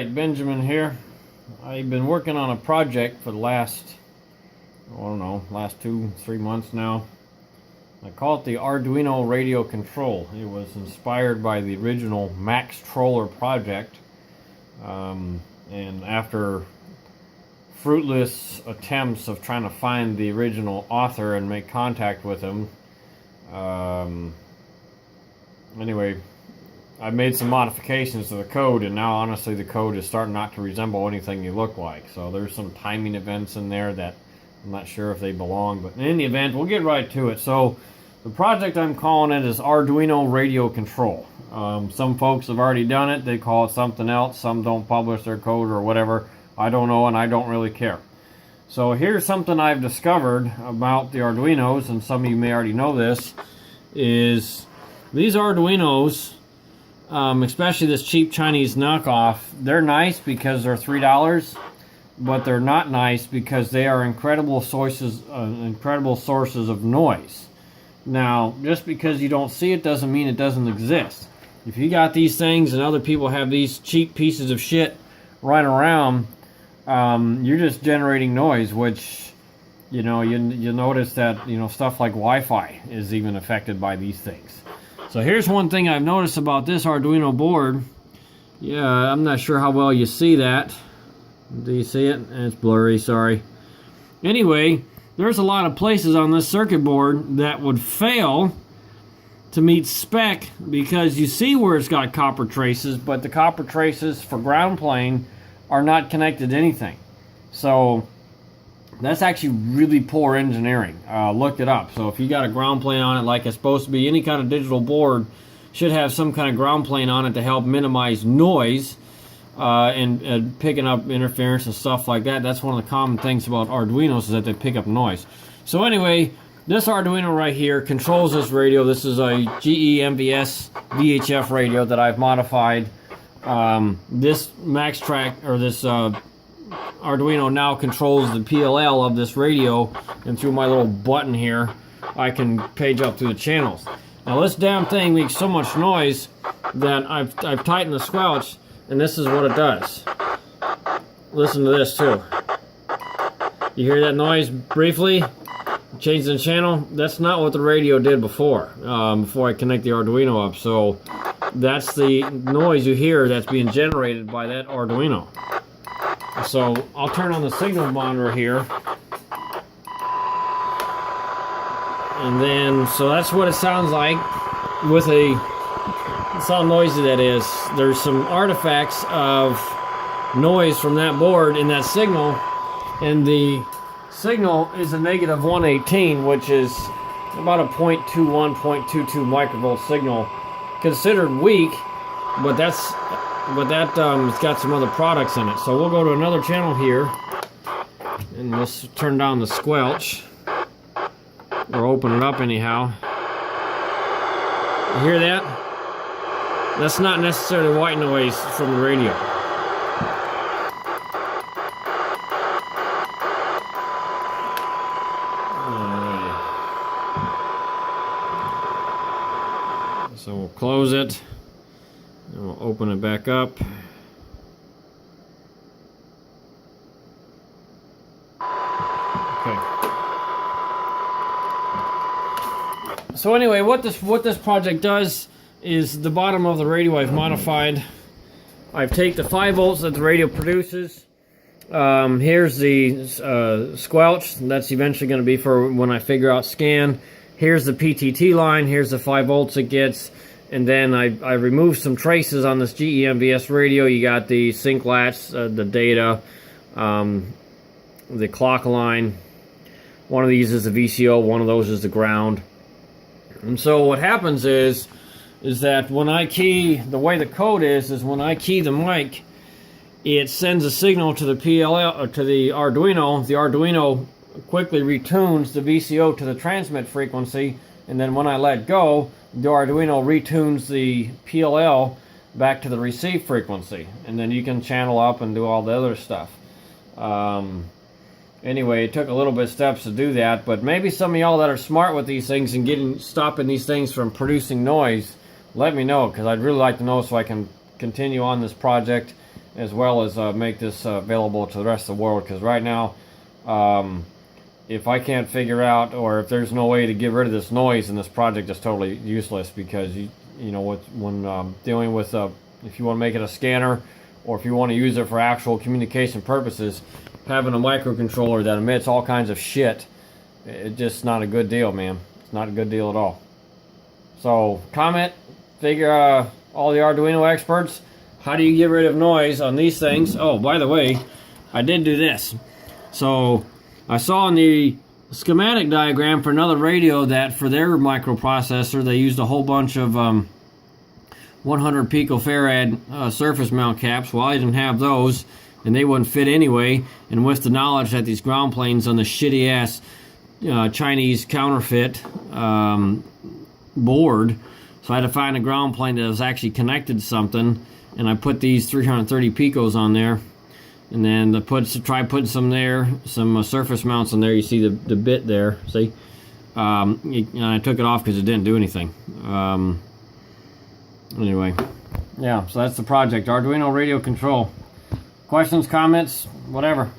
Alright, Benjamin here. I've been working on a project for the last, I don't know, last 2-3 months now. I call it the Arduino radio control. It was inspired by the original Max Troller project. And after fruitless attempts of trying to find the original author and make contact with him, anyway, I made some modifications to the code, and now honestly the code is starting not to resemble anything you look like. So there's some timing events in there that I'm not sure if they belong, but in any event, we'll get right to it. So the project I'm calling it is Arduino Radio Control. Some folks have already done it. They call it something else. Some don't publish their code or whatever. I don't know, and I don't really care. So here's something I've discovered about the Arduinos, and some of you may already know this, is these Arduinos, especially this cheap Chinese knockoff, they're nice because they're $3, but they're not nice because they are incredible sources of noise. Now, just because you don't see it doesn't mean it doesn't exist. If you got these things and other people have these cheap pieces of shit running around, you're just generating noise, which, you notice that, stuff like Wi-Fi is even affected by these things. So here's one thing I've noticed about this Arduino board. Yeah, I'm not sure how well you see that. Do you see it? It's blurry, sorry. Anyway, there's a lot of places on this circuit board that would fail to meet spec because you see where it's got copper traces, but the copper traces for ground plane are not connected to anything. So that's actually really poor engineering. Look it up. So if you got a ground plane on it like it's supposed to be, any kind of digital board should have some kind of ground plane on it to help minimize noise and picking up interference and stuff like that. That's one of the common things about Arduinos, is that they pick up noise. So anyway, this Arduino right here controls this radio. This is a GE MVS VHF radio that I've modified. This Max Track, or this Arduino now controls the PLL of this radio, and through my little button here I can page up through the channels. Now this damn thing makes so much noise that I've tightened the squelch, and this is what it does. Listen to this too. You hear that noise briefly? Change the channel. That's not what the radio did before I connect the Arduino up. So that's the noise you hear that's being generated by that Arduino. So I'll turn on the signal monitor here, and then so that's what it sounds like with that's how noisy that is. There's some artifacts of noise from that board in that signal, and the signal is a negative 118, which is about a 0.21, 0.22 microvolt signal, considered weak, but it's got some other products in it. So we'll go to another channel here, and let's turn down the squelch, or open it up anyhow. You hear that? That's not necessarily white noise from the radio. So we'll close it, and we'll open it back up. Okay. So anyway, what this project does is the bottom of the radio I've modified. I've taken the 5 volts that the radio produces. Here's the squelch. That's eventually going to be for when I figure out scan. Here's the PTT line. Here's the 5 volts it gets. And then I removed some traces on this GE MVS radio. You got the sync latch, the data, the clock line. One of these is the VCO. One of those is the ground. And so what happens is that when I key, the way the code is when I key the mic, it sends a signal to the PLL, or to the Arduino. The Arduino quickly retunes the VCO to the transmit frequency, and then when I let go, the Arduino retunes the PLL back to the receive frequency, and then you can channel up and do all the other stuff. Anyway, it took a little bit of steps to do that, but maybe some of y'all that are smart with these things and stopping these things from producing noise, let me know, because I'd really like to know so I can continue on this project as well as make this available to the rest of the world. Because right now, if I can't figure out, or if there's no way to get rid of this noise, then this project is totally useless. Because you know when dealing with if you want to make it a scanner, or if you want to use it for actual communication purposes, having a microcontroller that emits all kinds of shit, it's just not a good deal, man. It's not a good deal at all. So comment, figure all the Arduino experts, how do you get rid of noise on these things? Oh, by the way, I did do this. So I saw in the schematic diagram for another radio that for their microprocessor they used a whole bunch of 100 picofarad surface mount caps. Well, I didn't have those, and they wouldn't fit anyway. And with the knowledge that these ground planes on the shitty ass Chinese counterfeit board, so I had to find a ground plane that was actually connected to something, and I put these 330 picos on there, and then try putting some surface mounts on there. You see the bit there, see? And I took it off because it didn't do anything. Anyway, yeah, so that's the project, Arduino radio control. Questions, comments, whatever.